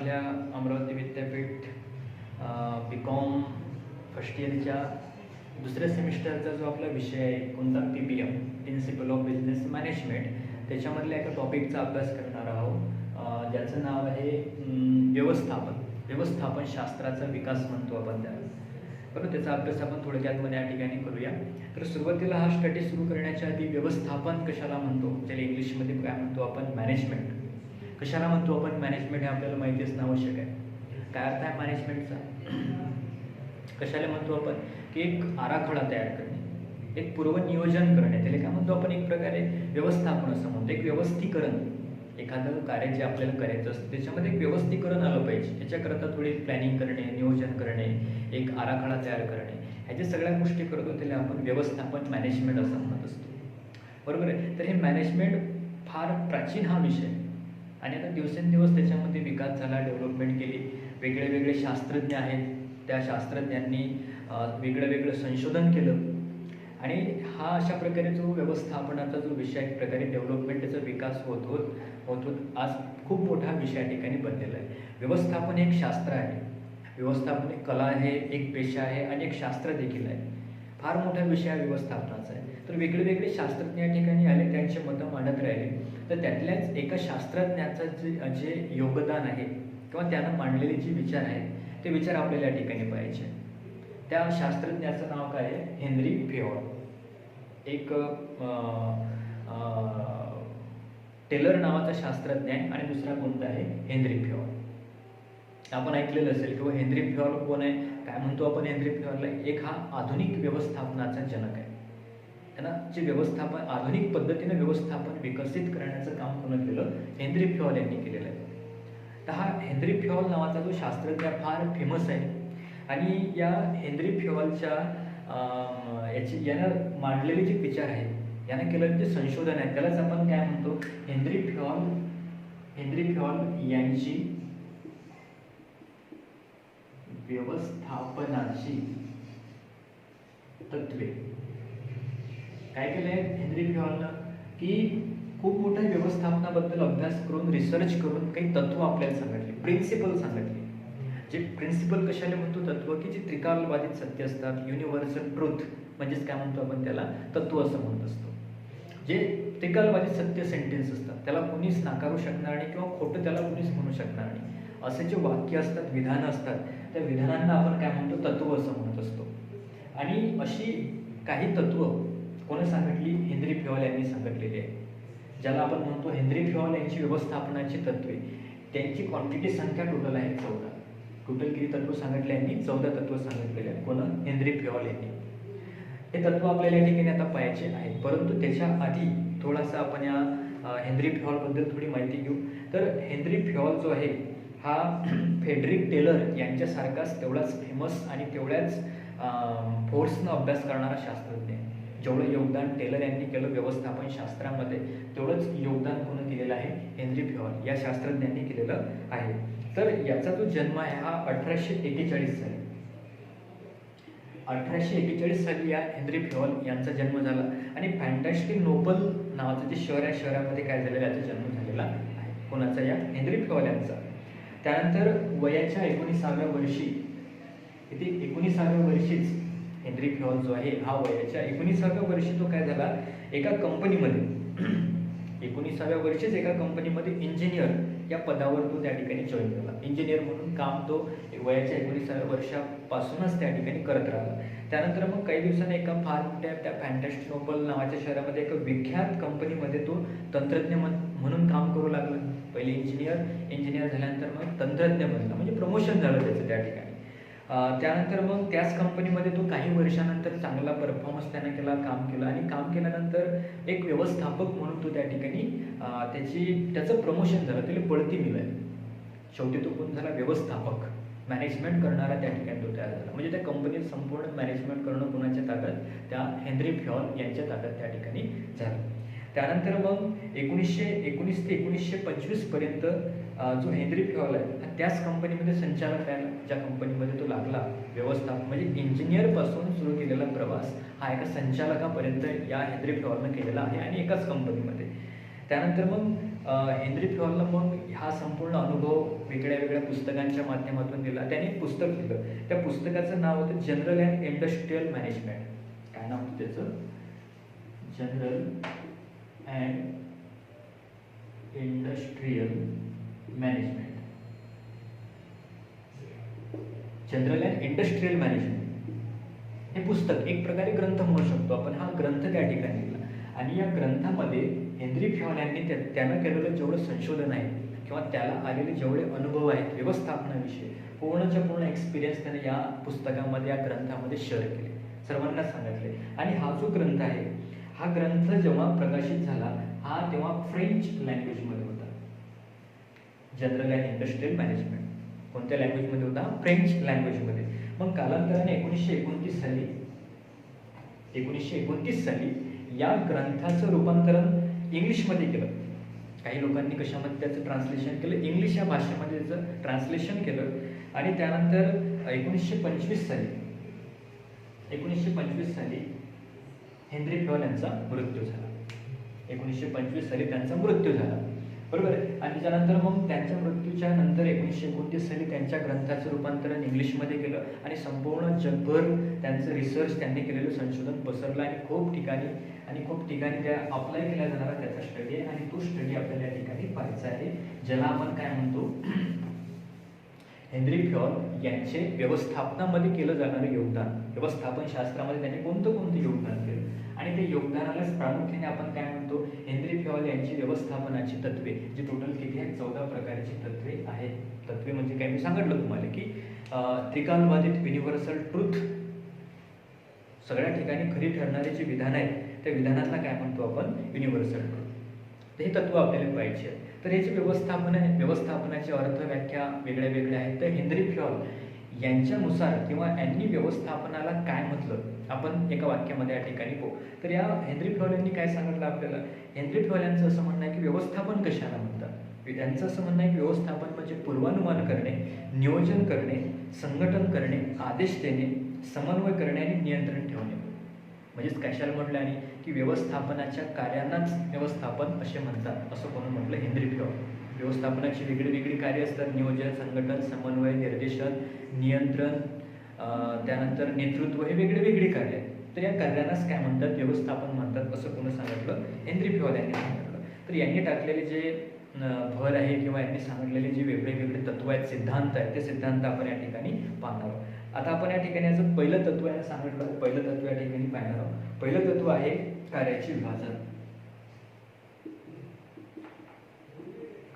आपल्या अमरावती विद्यापीठ BCom first इयरच्या दुसऱ्या सेमिस्टरचा जो आपला विषय आहे कोणता PBM principle of business management, त्याच्यामधल्या एका टॉपिकचा अभ्यास करणार आहोत ज्याचं नाव आहे व्यवस्थापन शास्त्राचा विकास म्हणतो आपण त्याला. बरोबर, त्याचा अभ्यास आपण थोडक्यात या ठिकाणी करूया. तर सुरुवातीला हा स्टडी सुरू करण्याच्या आधी व्यवस्थापन कशाला म्हणतो, ज्याला इंग्लिशमध्ये काय म्हणतो आपण मॅनेजमेंट, कशाला म्हणतो आपण मॅनेजमेंट हे आपल्याला माहिती असणं आवश्यक आहे. काय अर्थ आहे मॅनेजमेंटचा, कशाला म्हणतो आपण की एक आराखडा तयार करणे, एक पूर्वनियोजन करणे, त्याला काय म्हणतो आपण एक प्रकारे व्यवस्थापन असं म्हणतो. एक व्यवस्थीकरण, एखादं कार्य जे आपल्याला करायचं असतं त्याच्यामध्ये एक व्यवस्थीकरण आलं पाहिजे. याच्याकरता थोडी प्लॅनिंग करणे, नियोजन करणे, एक आराखडा तयार करणे, ह्याच्या सगळ्या गोष्टी करतो त्याला आपण व्यवस्थापन मॅनेजमेंट असं म्हणत असतो. बरोबर आहे. तर हे मॅनेजमेंट फार प्राचीन हा विषय आणि आता दिवसेंदिवस त्याच्यामध्ये विकास झाला, डेव्हलपमेंट केली. वेगळे वेगळे शास्त्रज्ञ आहेत, त्या शास्त्रज्ञांनी वेगळं संशोधन केलं आणि हा अशा प्रकारे जो व्यवस्थापनाचा जो विषय एक प्रकारे डेव्हलपमेंट त्याचा विकास होत आज खूप मोठा विषय या ठिकाणी बनलेला आहे. व्यवस्थापन एक शास्त्र आहे, व्यवस्थापन एक कला आहे, एक पेशा आहे आणि एक शास्त्र देखील आहे. फार मोठा विषय हा व्यवस्थापनाचा आहे. तर वेगळे शास्त्रज्ञ या ठिकाणी आले, त्यांचे मतं मांडत राहिले. तर त्यातल्याच एका शास्त्रज्ञाचं जे योगदान आहे किंवा त्यानं मांडलेले जे विचार आहेत ते विचार आपल्याला या ठिकाणी पाहिजे. त्या शास्त्रज्ञाचं नाव काय आहे, हेनरी फेयॉल. एक टेलर नावाचा शास्त्रज्ञ आहे आणि दुसरा कोणता आहे हेनरी फेयॉल. आपण ऐकलेलं असेल किंवा हेनरी फेयॉल कोण आहे, काय म्हणतो आपण हेनरी फेयॉलला, एक हा आधुनिक व्यवस्थापनाचा जनक आहे. त्यांना जे व्यवस्थापन आधुनिक पद्धतीने व्यवस्थापन विकसित करण्याचं काम कोण केलं, हेनरी फेयॉल यांनी केलेलं आहे. तर हा हेनरी फेयॉल नावाचा जो शास्त्रज्ञ फार फेमस आहे आणि या हेनरी फेयॉलच्या यानं मांडलेले जे विचार आहेत, यानं केलेलं जे संशोधन आहे त्यालाच आपण काय म्हणतो, हेनरी फेयॉल यांची व्यवस्थापनाची तत्वे. काय केलंय हेनरी फेयॉलनं की खूप मोठ्या व्यवस्थापनाबद्दल अभ्यास करून, रिसर्च करून काही तत्व आपल्याला सांगितले, प्रिन्सिपल सांगितले. जे प्रिन्सिपल कशाला म्हणतो, तत्व की जे त्रिकालबाधित सत्य असतात, युनिव्हर्सल ट्रूथ म्हणजेच काय म्हणतो आपण त्याला तत्व असं म्हणत असतो. जे त्रिकालबाधित सत्य सेंटेन्स असतात त्याला कोणीच नाकारू शकणार नाही किंवा खोटं त्याला कोणीच म्हणू शकणार नाही. असे जे वाक्य असतात, विधानं असतात, त्या विधानांना आपण काय म्हणतो तत्व असं म्हणत असतो. आणि अशी काही तत्व कोणी सांगितली, हेनरी फेयॉल यांनी सांगितलेली आहे, ज्याला आपण म्हणतो हेनरी फेयॉल यांची व्यवस्थापनाची तत्वे. त्यांची क्वांटिटी संख्या टोटल आहे 14. टोटल किती तत्व सांगितले यांनी, 14 तत्व सांगितलेले आहेत. कोण, हेनरी फेयॉल यांनी. हे तत्व आपल्याला या ठिकाणी आता पाहायचे आहेत, परंतु त्याच्या आधी थोडासा आपण या हेनरी फेयॉलबद्दल थोडी माहिती घेऊ. तर हेनरी फेयॉल जो आहे हा फ्रेडरिक टेलर यांच्यासारखाच तेवढाच फेमस आणि तेवढ्याच फोर्सनं अभ्यास करणारा शास्त्रज्ञ आहे. जेवढं योगदान टेलर यांनी केलं व्यवस्थापन शास्त्रामध्ये, तेवढंच योगदान कोण केलेलं आहे, हेनरी फेयॉल या शास्त्रज्ञांनी केलेलं आहे. तर याचा जो जन्म आहे हा 1841 साली, 1841 साली या हेनरी फेयॉल यांचा जन्म झाला आणि फॅन्टॅस्टिक नोबल नावाचं जे शहर आहे, शहरामध्ये काय झालेलं याचा जन्म झालेला आहे. कोणाचा, या हेनरी फेयॉल यांचा. त्यानंतर वयाच्या 19व्या वर्षी, इथे 19व्या वर्षीच हेनरी फेयॉल जो आहे हा वयाच्या 19व्या वर्षी तो काय झाला, एका कंपनीमध्ये 19व्या वर्षीच एका कंपनीमध्ये इंजिनियर या पदावर तो त्या ठिकाणी जॉईन झाला. इंजिनियर म्हणून काम तो वयाच्या 19व्या वर्षापासूनच त्या ठिकाणी करत राहिला. त्यानंतर मग काही दिवसांनी एका फार मोठ्या त्या फॅन्टॅस्टिक नोबल नावाच्या शहरामध्ये एका विख्यात कंपनीमध्ये तो तंत्रज्ञ म्हणून काम करू लागला. पहिले इंजिनियर झाल्यानंतर मग तंत्रज्ञ बनला, म्हणजे प्रमोशन झालं त्याचं त्या ठिकाणी. त्यानंतर मग त्याच कंपनीमध्ये तो काही वर्षानंतर चांगला परफॉर्मन्स त्याने केला, काम केलं आणि काम केल्यानंतर एक व्यवस्थापक म्हणून तो त्या ठिकाणी त्याचं प्रमोशन झालं, त्याला बढती मिळाली. शेवटी तो कोण झाला, व्यवस्थापक, मॅनेजमेंट करणारा त्या ठिकाणी तो तयार झाला. म्हणजे त्या कंपनीत संपूर्ण मॅनेजमेंट करणं कोणाच्या ताकद, त्या हेनरी फेयॉल यांच्या ताकद त्या ठिकाणी झालं. त्यानंतर मग 1919 ते 1925 पर्यंत जो हेनरी फेयॉल आहे त्याच कंपनीमध्ये संचालक आहे. ज्या कंपनीमध्ये तो लागला व्यवस्थापन, म्हणजे इंजिनियरपासून सुरू केलेला प्रवास हा एका संचालकापर्यंत या हेनरी फेयॉलनं केलेला आहे आणि एकाच कंपनीमध्ये. त्यानंतर मग हेनरी फ्यॉलनं मग हा संपूर्ण अनुभव वेगळ्या वेगळ्या पुस्तकांच्या माध्यमातून दिला. त्याने एक पुस्तक लिहिलं. त्या पुस्तकाचं नाव होतं जनरल अँड इंडस्ट्रियल मॅनेजमेंट. काय नाव होतं त्याचं? General and industrial management. General and industrial management हे पुस्तक एक प्रकारे ग्रंथ म्हणू शकतो आपण. हा ग्रंथ त्या ठिकाणी लिहिला आणि या ग्रंथामध्ये हेनरी फ्यॉल यांनी त्यानं केलेलं जेवढं संशोधन आहे किंवा त्याला आलेले जेवढे अनुभव आहेत व्यवस्थापनाविषयी पूर्णच्या पूर्ण एक्सपिरियन्स त्याने या पुस्तकामध्ये या ग्रंथामध्ये शेअर केले, सर्वांना सांगितले. आणि हा जो ग्रंथ आहे हा ग्रंथ जेव्हा प्रकाशित झाला हा तेव्हा फ्रेंच लँग्वेजमध्ये होता. जनरल अँड इंडस्ट्रियल मॅनेजमेंट कोणत्या लँग्वेजमध्ये होता? फ्रेंच लँग्वेजमध्ये. मग कालांतराने 1929 साली या ग्रंथाचं रूपांतरण इंग्लिशमध्ये केलं. काही लोकांनी कशामध्ये त्याचं ट्रान्सलेशन केलं? इंग्लिश या भाषेमध्ये त्याचं ट्रान्सलेशन केलं. आणि त्यानंतर 1925 साली हेनरी फ्यॉल यांचा मृत्यू झाला. 1925 साली त्यांचा मृत्यू झाला, बरोबर आहे. आणि त्याच्यानंतर मग त्यांच्या मृत्यूच्या नंतर 1929 साली त्यांच्या ग्रंथाचं रूपांतरण इंग्लिशमध्ये केलं आणि संपूर्ण जगभर त्यांचं रिसर्च त्यांनी केलेलं संशोधन पसरलं आणि खूप ठिकाणी त्या अप्लाय केला जाणारा त्याचा स्टडी आहे. आणि तो स्टडी आपल्याला या ठिकाणी पाहायचा आहे, ज्याला आपण काय म्हणतो? हेनरी फ्यॉल यांचे व्यवस्थापनामध्ये केलं जाणारं योगदान. व्यवस्थापन शास्त्रामध्ये त्यांनी कोणतं योगदान केलं आणि ते योगदानालाच प्रामुख्याने आपण काय म्हणतो? हेनरी फ्यॉल यांची व्यवस्थापनाची तत्वे, जी टोटल किती आहेत? 14 प्रकारची तत्वे आहेत. तत्वे म्हणजे काय? मी सांगितलं तुम्हाला की त्रिकालबाधित युनिव्हर्सल ट्रूथ, सगळ्या ठिकाणी खरी ठरणारी जी विधान आहेत त्या विधानांना काय म्हणतो आपण? Universal truth. तर हे तत्व आपल्याला पाहिजे. तर हे जे व्यवस्थापन आहे, व्यवस्थापनाची अर्थ व्याख्या वेगळ्या आहेत. तर हेनरी फ्यॉल यांच्यानुसार किंवा यांनी व्यवस्थापनाला काय म्हटलं आपण एका वाक्यामध्ये या ठिकाणी पाहू. तर या हेनरी फ्यॉल यांनी काय सांगितलं आपल्याला? हेनरी फ्यॉल यांचं असं म्हणणं आहे की व्यवस्थापन कशाला म्हणतात? त्यांचं असं म्हणणं आहे की व्यवस्थापन म्हणजे पूर्वानुमान करणे, नियोजन करणे, संघटन करणे, आदेश देणे, समन्वय करणे आणि नियंत्रण ठेवणे. म्हणजेच कशाला म्हटलं आणि की व्यवस्थापनाच्या कार्यांनाच व्यवस्थापन असे म्हणतात असं कोणी म्हटलं? हेनरी फ्यॉल. व्यवस्थापनाची वेगळी कार्य असतात: नियोजन, संघटन, समन्वय, निर्देशन, नियंत्रण, त्यानंतर नेतृत्व, हे वेगळी कार्य आहेत. तर या कार्यांनाच काय म्हणतात? व्यवस्थापन म्हणतात असं कोणी सांगितलं? हेनरी फ्यॉल यांनी सांगितलं. तर यांनी टाकलेले जे भर आहे किंवा यांनी सांगितलेले जे वेगळे तत्व आहेत, सिद्धांत आहेत, ते सिद्धांत आपण या ठिकाणी पाहणार आहोत. आता आपण या ठिकाणी याचं पहिलं तत्व आहे सांगितलं. पहिलं तत्व या ठिकाणी पाहणार आहोत. पहिलं तत्व आहे कार्याचे विभाजन.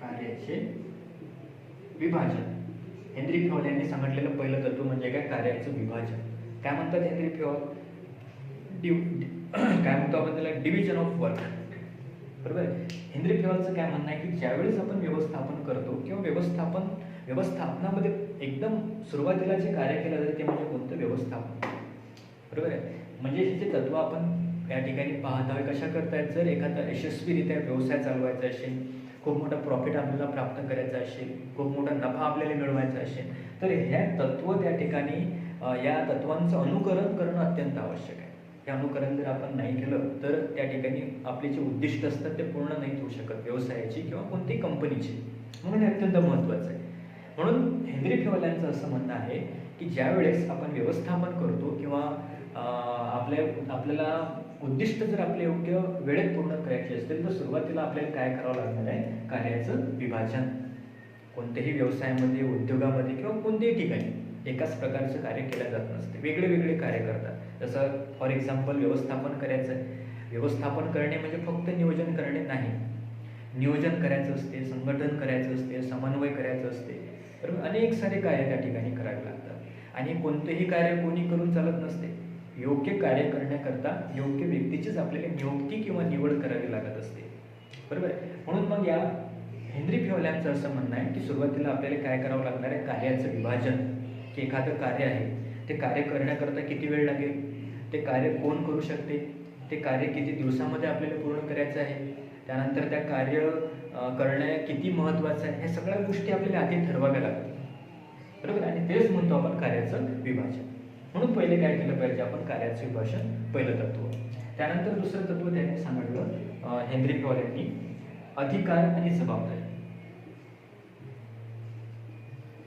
कार्याचे विभाजन. हेनरी फ्यॉल यांनी सांगितलेलं पहिलं तत्व म्हणजे काय? कार्याचं विभाजन. काय म्हणतात हेनरी फ्यॉल? काय म्हणतो आपण त्याला? डिव्हिजन ऑफ वर्क, बरोबर आहे. हेनरी फ्यॉलचं काय म्हणणं आहे की ज्यावेळेस आपण व्यवस्थापन करतो किंवा व्यवस्थापनामध्ये एकदम सुरुवातीला जे कार्य केलं जातं ते म्हणजे कोणतं? व्यवस्थापन, बरोबर आहे. म्हणजे हे जे तत्व आपण या ठिकाणी पाहत आहोत कशा करतायत? जर एखादा यशस्वीरित्या व्यवसाय चालवायचा असेल, खूप मोठा प्रॉफिट आपल्याला प्राप्त करायचा असेल, खूप मोठा नफा आपल्याला मिळवायचा असेल, तर ह्या तत्व त्या ठिकाणी या तत्वांचं अनुकरण करणं अत्यंत आवश्यक आहे. हे अनुकरण जर आपण नाही केलं तर त्या ठिकाणी आपले जे उद्दिष्ट असतात ते पूर्ण नाही होऊ शकत व्यवसायाची किंवा कोणतीही कंपनीची. म्हणून हे अत्यंत महत्त्वाचं आहे. म्हणून हेनरी फ्यॉल यांचं असं म्हणणं आहे की ज्या वेळेस आपण व्यवस्थापन करतो किंवा आपल्याला उद्दिष्ट जर आपले योग्य वेळेत पूर्ण करायचे असतील तर सुरुवातीला आपल्याला काय करावं लागणार आहे? कार्याचं विभाजन. कोणत्याही व्यवसायामध्ये, उद्योगामध्ये किंवा कोणत्याही ठिकाणी एकाच प्रकारचं कार्य केलं जात नसते. वेगळे कार्य करतात. जसं फॉर एक्झाम्पल व्यवस्थापन करायचं आहे. व्यवस्थापन करणे म्हणजे फक्त नियोजन करणे नाही. नियोजन करायचं असते, संघटन करायचं असते, समन्वय करायचं असते, बरोबर. अनेक सारे कार्य त्या ठिकाणी करावे लागतात आणि कोणतेही कार्य कोणी करून चालत नसते. योग्य कार्य करण्याकरता योग्य व्यक्तीचीच आपल्याला नियुक्ती किंवा निवड करावी लागत असते, बरोबर. म्हणून मग या हेनरी फ्यॉल यांचं असं म्हणणं आहे की सुरुवातीला आपल्याला काय करावं लागणार आहे? कार्याचं विभाजन. की एखादं कार्य आहे ते कार्य करण्याकरता किती वेळ लागेल, ते कार्य कोण करू शकते, ते कार्य किती दिवसामध्ये आपल्याला पूर्ण करायचं आहे, त्यानंतर त्या कार्य करणे किती महत्त्वाचं आहे, ह्या सगळ्या गोष्टी आपल्याला आधी ठरवाव्या लागतात, बरोबर. आणि तेच म्हणतो आपण कार्याचं विभाजन. म्हणून पहिले काय केलं पाहिजे आपण? कार्याचं विभाजन पहिलं तत्व. त्यानंतर दुसरं तत्व त्यांनी सांगितलं हेनरी फ्यॉल यांनी अधिकार आणि जबाबदारी.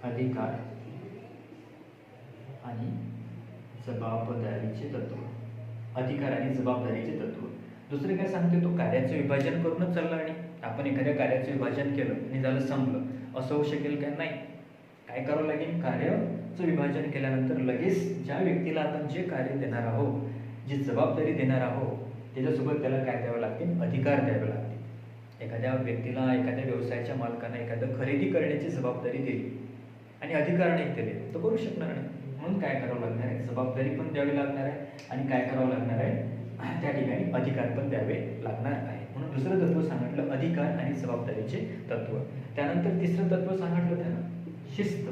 अधिकार आणि जबाबदारीचे तत्व. अधिकार आणि जबाबदारीचे तत्व. दुसरे काय सांगते, तो कार्याचं विभाजन करूनच चालला. आणि आपण एखाद्या कार्याचं विभाजन केलं आणि झालं संपलं असं होऊ शकेल का? नाही. काय करावं लागेल? कार्याचं विभाजन केल्यानंतर लगेच ज्या व्यक्तीला आपण जे कार्य देणार आहोत, जी जबाबदारी देणार आहोत, त्याच्यासोबत त्याला काय द्यावं लागतील? अधिकार द्यावे लागतील. एखाद्या व्यक्तीला, एखाद्या व्यवसायाच्या मालकांना एखादं खरेदी करण्याची जबाबदारी दिली आणि अधिकार नाही दिले तर करू शकणार नाही. म्हणून काय करावं लागणार आहे? जबाबदारी पण द्यावी लागणार आहे आणि काय करावं लागणार आहे? त्या ठिकाणी अधिकार पण द्यावे लागणार आहे. म्हणून दुसरं तत्व सांगितलं अधिकार आणि जबाबदारीचे तत्व. त्यानंतर तिसरं तत्व सांगितलं त्यानं शिस्त.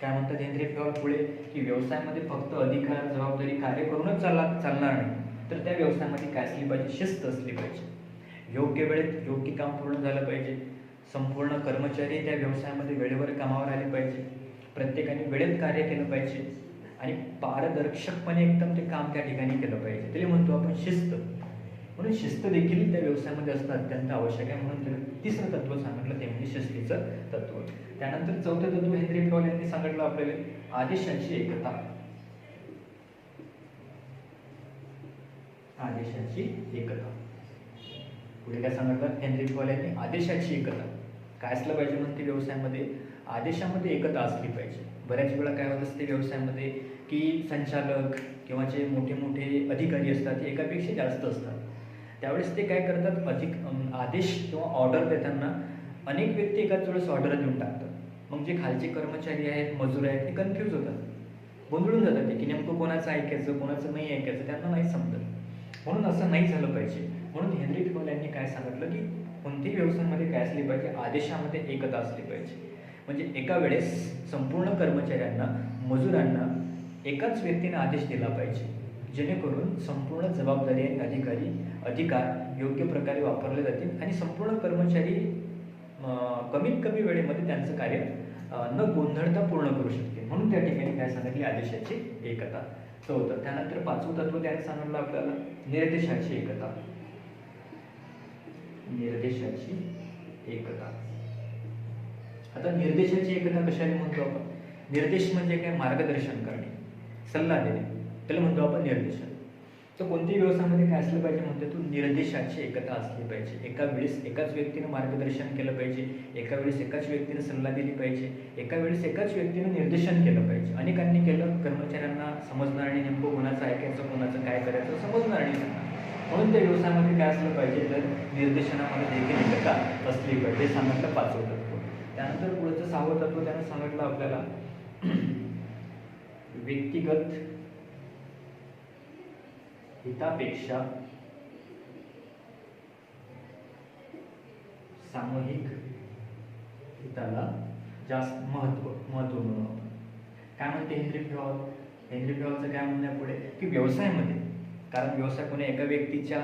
काय म्हणतात हेनरी फ्योल पुढे, की व्यवसायामध्ये फक्त अधिकार, जबाबदारी, कार्य करूनच चालणार नाही, तर त्या व्यवसायामध्ये काय असली पाहिजे? शिस्त असली पाहिजे. योग्य वेळेत योग्य काम पूर्ण झालं पाहिजे. संपूर्ण कर्मचारी त्या व्यवसायामध्ये वेळेवर कामावर आले पाहिजे. प्रत्येकाने वेळेत कार्य केलं पाहिजे आणि पारदर्शकपणे एकदम ते काम त्या ठिकाणी केलं पाहिजे. त्याला म्हणतो आपण शिस्त. म्हणून शिस्त देखील त्या व्यवसायामध्ये असणं अत्यंत आवश्यक आहे. म्हणून तिसरं तत्व सांगितलं ते म्हणजे शिस्तीचं तत्व. त्यानंतर चौथं तत्व हेनरी फ्योल यांनी सांगितलं आपल्याला आदेशाची एकता. आदेशाची एकता. पुढे काय सांगितलं हेनरी फ्योल यांनी? आदेशाची एकता. काय असलं पाहिजे म्हणते व्यवसायामध्ये? आदेशामध्ये एकता असली पाहिजे. बऱ्याच वेळा काय होत असते व्यवसायामध्ये, की संचालक किंवा जे मोठे मोठे अधिकारी असतात ते एकापेक्षा जास्त असतात. त्यावेळेस ते काय करतात? आदेश किंवा ऑर्डर देताना अनेक व्यक्ती एकाच वेळेस ऑर्डर देऊन टाकतात. मग जे खालचे कर्मचारी आहेत, मजूर आहेत, ते कन्फ्यूज होतात, गोंधळून जातात ते, की नेमकं कोणाचं ऐकायचं कोणाचं नाही ऐकायचं त्यांना नाही समजत. म्हणून असं नाही झालं पाहिजे. म्हणून हेनरी फ्योल यांनी काय सांगितलं, की कोणत्याही व्यवसायामध्ये काय असली पाहिजे? आदेशामध्ये एकता असली पाहिजे. म्हणजे एका वेळेस संपूर्ण कर्मचाऱ्यांना, मजुरांना एकाच व्यक्तीने आदेश दिला पाहिजे, जेणेकरून संपूर्ण जबाबदारी आणि अधिकार योग्य प्रकारे वापरले जातील आणि संपूर्ण कर्मचारी कमीत कमी वेळेमध्ये त्यांचं कार्य न गोंधळता पूर्ण करू शकतील. म्हणून त्या ठिकाणी काय सांगितली? आदेशाची एकता. चौथं. त्यानंतर पाचवं तत्व त्याने सांगितलं आपल्याला निर्देशाची एकता. निर्देशाची एकता. आता निर्देशाची एकता कशाने म्हणतो आपण? निर्देश म्हणजे काय? मार्गदर्शन करणे, सल्ला देणे, त्याला म्हणतो आपण निर्देशन. तर कोणत्याही व्यवसायामध्ये काय असलं पाहिजे म्हणतो तो? निर्देशाची एकता असली पाहिजे. एका वेळेस एकाच व्यक्तीनं मार्गदर्शन केलं पाहिजे, एका वेळेस एकाच व्यक्तीनं सल्ला दिली पाहिजे, एका वेळेस एकाच व्यक्तीनं निर्देशन केलं पाहिजे. अनेकांनी केलं, कर्मचाऱ्यांना समजणार नाही नेमकं कोणाचं ऐकायचं कोणाचं काय करायचं समजणार नाही त्यांना. म्हणून त्या व्यवसायामध्ये काय असलं पाहिजे? तर निर्देशनामध्ये देखील एकता असली पाहिजे. सांगितलं पाचवं तत्व. त्यानंतर पुढचं सहावं तत्व त्यानं सांगितलं आपल्याला व्यक्तिगत हितापेक्षा सामूहिक हिताला जास्त महत्व म्हणून. काय म्हणते हेनरी फ्योल? हेनरी फ्योलचं काय म्हणणं आहे पुढे, की व्यवसायामध्ये, कारण व्यवसाय कोणी एका व्यक्तीच्या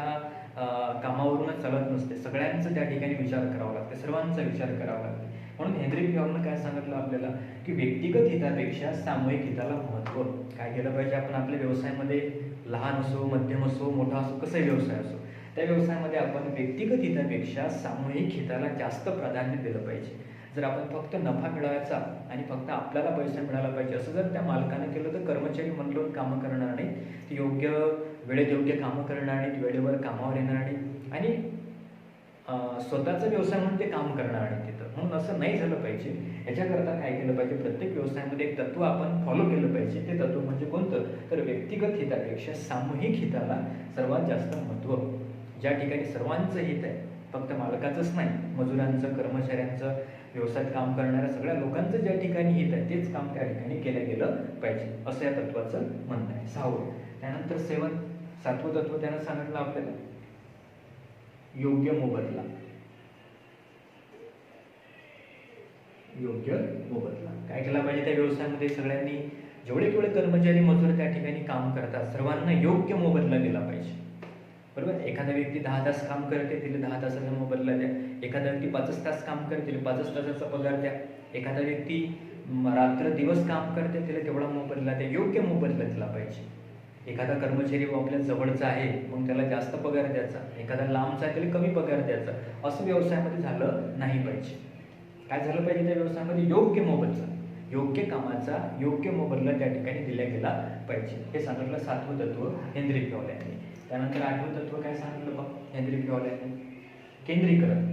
कामावरूनच चालत नसते, सगळ्यांचं त्या ठिकाणी विचार करावा लागतो, सर्वांचा विचार करावा लागतो. म्हणून हेनरी फ्योलनं काय सांगितलं आपल्याला, की व्यक्तिगत हितापेक्षा सामूहिक हिताला महत्त्व. काय केलं पाहिजे? आपण आपल्या व्यवसायामध्ये लहान असो, मध्यम असो, मोठा असो, कसाही व्यवसाय असो, त्या व्यवसायामध्ये आपण व्यक्तिगत हितापेक्षा सामूहिक हिताला जास्त प्राधान्य दिलं पाहिजे. जर आपण फक्त नफा मिळवायचा आणि फक्त आपल्याला पैसा मिळाला पाहिजे असं जर त्या मालकानं केलं तर कर्मचारी मन लावून कामं करणार नाही, ती योग्य वेळेत योग्य कामं करणार नाहीत, वेळेवर कामावर येणार नाही आणि स्वतःचा व्यवसाय म्हणून ते काम करणार नाही तिथं. म्हणून असं नाही झालं पाहिजे. याच्याकरता काय केलं पाहिजे? प्रत्येक व्यवसायामध्ये एक तत्व आपण फॉलो केलं पाहिजे. ते तत्व म्हणजे कोणतं? तर व्यक्तिगत हितापेक्षा सामूहिक हिताला सर्वात जास्त महत्त्व. ज्या ठिकाणी सर्वांचं हित आहे, फक्त मालकाचंच नाही, मजुरांचं, कर्मचाऱ्यांचं, व्यवसायात काम करणाऱ्या सगळ्या लोकांचं ज्या ठिकाणी हित आहे तेच काम त्या ठिकाणी केलं गेलं पाहिजे, असं या तत्वाचं म्हणणं आहे. सहावं. त्यानंतर सातवं तत्व त्यानं सांगितलं आपल्याला योग्य मोबदला. योग्य मोबदला काय केला पाहिजे? त्या व्यवसायामध्ये सगळ्यांनी जेवढे कर्मचारी मजूर त्या ठिकाणी काम करतात सर्वांना योग्य मोबदला दिला पाहिजे. बरोबर? एखादा व्यक्ती 10 तास काम करते, तिला 10 तासाचा मोबदला द्या. एखादा व्यक्ती 5 तास काम करते, तिला 5 तासाचा पगार द्या. एखादा व्यक्ती रात्र दिवस काम करते, तिला तेवढा मोबदला द्या. योग्य मोबदला दिला पाहिजे. एखादा कर्मचारी आपल्या जवळचा आहे मग त्याला जास्त पगार द्यायचा, एखादा लांबचा आहे त्याला कमी पगार द्यायचा, असं व्यवसायामध्ये झालं नाही पाहिजे. काय झालं पाहिजे त्या व्यवसायामध्ये? योग्य मोबदला, योग्य कामाचा योग्य मोबदला त्या ठिकाणी दिला गेला पाहिजे. हे सांगितलं 7वं तत्व हेनरी फ्योल यांनी. त्यानंतर 8वं तत्व काय सांगितलं बघ हेनरी फ्योल यांनी? केंद्रीकरण.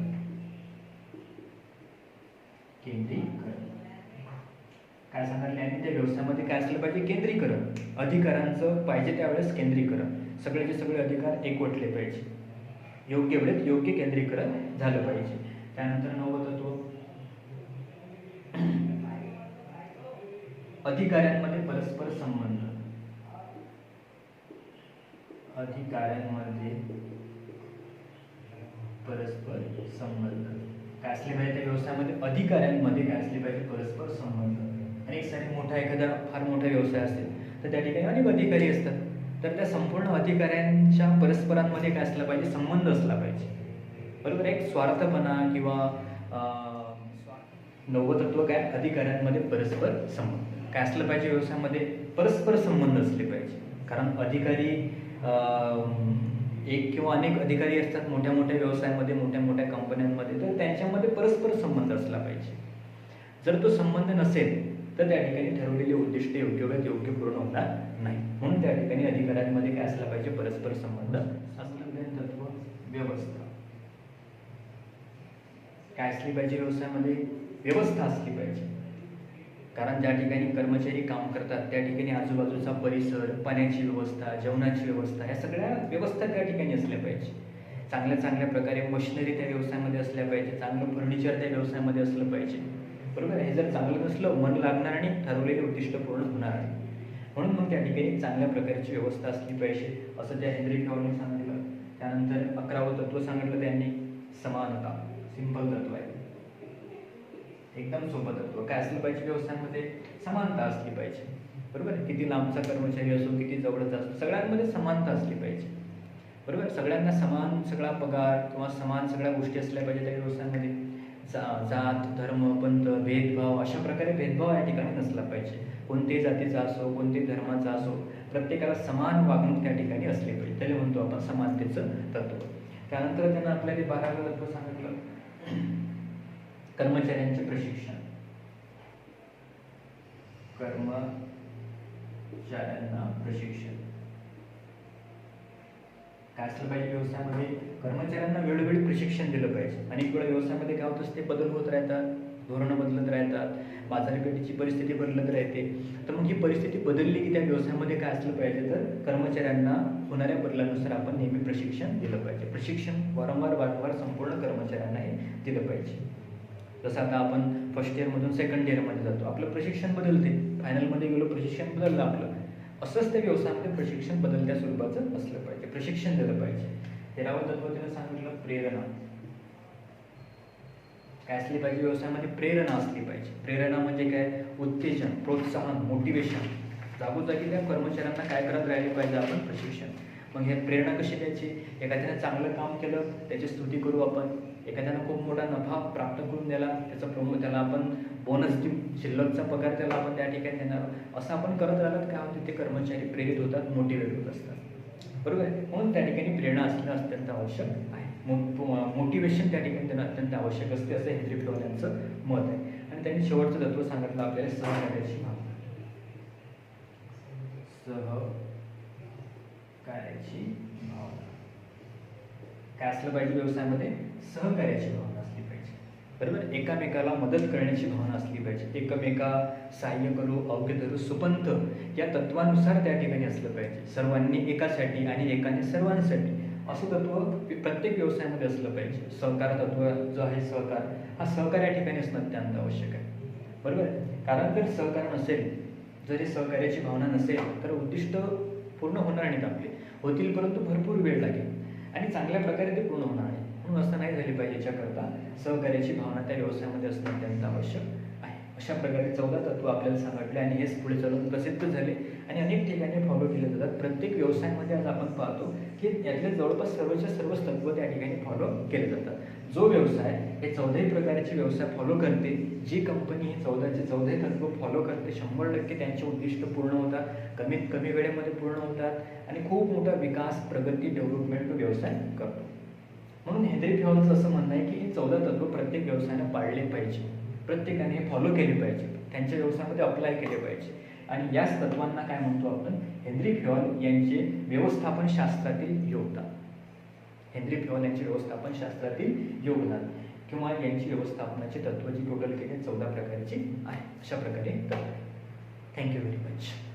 केंद्रीकरण काय सांगितलं यांनी? त्या व्यवसायामध्ये काय असलं पाहिजे? केंद्रीकरण. अधिकारांचं पाहिजे त्यावेळेस केंद्रीकरण, सगळेचे सगळे अधिकार एकवटले पाहिजे, योग्य वेळेत योग्य केंद्रीकरण झालं पाहिजे. त्यानंतर 9वं तत्व अधिकाऱ्यांमध्ये परस्पर संबंध. अधिकाऱ्यांमध्ये परस्पर संबंध काय असले पाहिजे त्या व्यवसायामध्ये? अधिकाऱ्यांमध्ये काय असले पाहिजे? परस्पर संबंध. अनेक सारे मोठा एखादा फार मोठा व्यवसाय असेल तर त्या ठिकाणी अनेक अधिकारी असतात, तर त्या संपूर्ण अधिकाऱ्यांच्या परस्परांमध्ये काय असला पाहिजे? संबंध असला पाहिजे. बरोबर. एक स्वार्थपणा किंवा 9वं तत्व काय? अधिकाऱ्यांमध्ये परस्पर संबंध. काय असलं पाहिजे व्यवसायामध्ये? परस्पर संबंध असले पाहिजे. कारण अधिकारी एक किंवा अनेक अधिकारी असतात मोठ्या मोठ्या व्यवसायामध्ये, मोठ्या मोठ्या कंपन्यांमध्ये, तर त्यांच्यामध्ये परस्पर संबंध असला पाहिजे. जर तो संबंध नसेल तर त्या ठिकाणी ठरवलेले उद्दिष्ट योग्य वेळेत योग्य पूर्ण होणार नाही. म्हणून त्या ठिकाणी अधिकाऱ्यांमध्ये काय असला पाहिजे? परस्पर संबंध असला पाहिजे. तत्व व्यवस्था काय असली पाहिजे? व्यवसायामध्ये व्यवस्था असली पाहिजे. कारण ज्या ठिकाणी कर्मचारी काम करतात त्या ठिकाणी आजूबाजूचा परिसर, पाण्याची व्यवस्था, जेवणाची व्यवस्था, ह्या सगळ्या व्यवस्था त्या ठिकाणी असल्या पाहिजे. चांगल्या चांगल्या प्रकारे मशिनरी त्या व्यवसायामध्ये असल्या पाहिजे, चांगलं फर्निचर त्या व्यवसायामध्ये असलं पाहिजे. बरोबर. हे जर चांगलं नसलं मन लागणार आणि ठरवलेले उद्दिष्ट पूर्ण होणार नाही. म्हणून मग त्या ठिकाणी चांगल्या प्रकारची व्यवस्था असली पाहिजे असं त्या हेनरी फ्योलने सांगितलं. त्यानंतर 11वं तत्व सांगितलं त्यांनी समानता. सिंपल तत्व आहे, एकदम सोपं तत्व. काय असलं पाहिजे? व्यवसायामध्ये समानता असली पाहिजे. बरोबर. किती लांबचा कर्मचारी असो, किती जवळचा असो, सगळ्यांमध्ये समानता असली पाहिजे. बरोबर. सगळ्यांना समान सगळा पगार किंवा समान सगळ्या गोष्टी असल्या पाहिजे त्या व्यवसायामध्ये. जात, धर्म, पंथ, भेदभाव अशा प्रकारे भेदभाव या ठिकाणी नसला पाहिजे. कोणत्याही जातीचा असो, कोणत्याही धर्माचा असो, प्रत्येकाला समान वागणूक त्या ठिकाणी असली पाहिजे. त्याला म्हणतो आपण समानतेचं तत्व. त्यानंतर त्यांना आपल्याला 12वं तत्व सांगितलं कर्मचाऱ्यांचे प्रशिक्षण. कर्मचाऱ्यांना प्रशिक्षण काय असलं पाहिजे? व्यवसायामध्ये कर्मचाऱ्यांना वेळोवेळी प्रशिक्षण दिलं पाहिजे. अनेक वेळा व्यवसायामध्ये काय होत असते? बदल होत राहतात, धोरणं बदलत राहतात, बाजारपेठेची परिस्थिती बदलत राहते. तर मग ही परिस्थिती बदलली की त्या व्यवसायामध्ये काय असलं पाहिजे? तर कर्मचाऱ्यांना होणाऱ्या बदलानुसार आपण नेहमी प्रशिक्षण दिलं पाहिजे. प्रशिक्षण वारंवार संपूर्ण कर्मचाऱ्यांना हे दिलं पाहिजे. जसं आता आपण फर्स्ट इयरमधून सेकंड इयरमध्ये जातो, आपलं प्रशिक्षण बदलते, फायनलमध्ये गेलो प्रशिक्षण बदललं आपलं. असंच त्या व्यवसायामध्ये प्रशिक्षण बदलत्या स्वरूपाचं असलं पाहिजे, प्रशिक्षण दिलं पाहिजे. 13वं तत्व त्यानं सांगितलं प्रेरणा. काय असली पाहिजे? व्यवसायामध्ये प्रेरणा असली पाहिजे. प्रेरणा म्हणजे काय? उत्तेजन, प्रोत्साहन, मोटिवेशन. जागोजागी त्या कर्मचाऱ्यांना काय करत राहिले पाहिजे? आपण प्रशिक्षण. मग हे प्रेरणा कशी द्यायची? एखाद्याने चांगलं काम केलं त्याची स्तुती करू आपण, एखाद्यानं खूप मोठा नफा प्राप्त करून दिला त्याला आपण बोनस देऊ, शिल्लकचा पगार त्याला आपण त्या ठिकाणी देणार. असं आपण करत राहिलं काय होतं? ते कर्मचारी प्रेरित होतात, मोटिवेट होत असतात. बरोबर आहे. म्हणून त्या ठिकाणी प्रेरणा असणं अत्यंत आवश्यक आहे. मोटिवेशन त्या ठिकाणी देणं अत्यंत आवश्यक असते असं हेनरी फ्योल यांचं मत आहे. आणि त्यांनी शेवटचं तत्व सांगितलं आपल्याला सहकार्याची भावना. सहकार्याची भावना काय असलं पाहिजे? व्यवसायामध्ये सहकार्याची भावना असली पाहिजे. बरोबर. एकामेकाला मदत करण्याची भावना असली पाहिजे. एकमेका सहाय्य करू, अवघे धरू, सुपंथ या तत्वानुसार त्या ठिकाणी असलं पाहिजे. सर्वांनी एकासाठी आणि एकाने सर्वांसाठी असं तत्व प्रत्येक व्यवसायामध्ये असलं पाहिजे. सहकार तत्व जो आहे, सहकार हा सहकार या ठिकाणी असणं अत्यंत आवश्यक आहे. बरोबर. कारण जर सहकार नसेल, जरी सहकार्याची भावना नसेल तर उद्दिष्ट पूर्ण होणार नाहीत आपले. होतील परंतु भरपूर वेळ लागेल आणि चांगल्या प्रकारे ते पूर्ण होणार आहे. म्हणून असं नाही झाले पाहिजे. याच्याकरता सहकार्याची भावना त्या व्यवसायामध्ये असणं अत्यंत आवश्यक आहे. अशा प्रकारे 14 तत्व आपल्याला सांगितले आणि हेच पुढे चालून प्रसिद्ध झाले आणि अनेक ठिकाणी फॉलो केले जातात. प्रत्येक व्यवसायामध्ये आज आपण पाहतो की यातले जवळपास सर्वच्या सर्व तत्व त्या ठिकाणी फॉलो केले जातात. जो व्यवसाय हे 14 प्रकारचे व्यवसाय फॉलो करते, जी कंपनी हे 14 तत्व फॉलो करते, 100% त्यांचे उद्दिष्ट पूर्ण होतात, कमीत कमी वेळेमध्ये पूर्ण होतात आणि खूप मोठा विकास, प्रगती, डेव्हलपमेंट व्यवसाय करतो. म्हणून हेनरी फियॉलचं असं म्हणणं आहे की हे 14 तत्व प्रत्येक व्यवसायानं पाळले पाहिजे, प्रत्येकाने हे फॉलो केले पाहिजे, त्यांच्या व्यवसायामध्ये अप्लाय केले पाहिजे. आणि याच तत्वांना काय म्हणतो आपण, हेनरी फियॉल यांचे व्यवस्थापन शास्त्रातील योगदान. हेनरी फियॉल यांचे व्यवस्थापन शास्त्रातील योगदान किंवा यांची व्यवस्थापनाची तत्व जी टोटल केली 14 प्रकारची आहे. अशा प्रकारे तत्व. Thank you very much.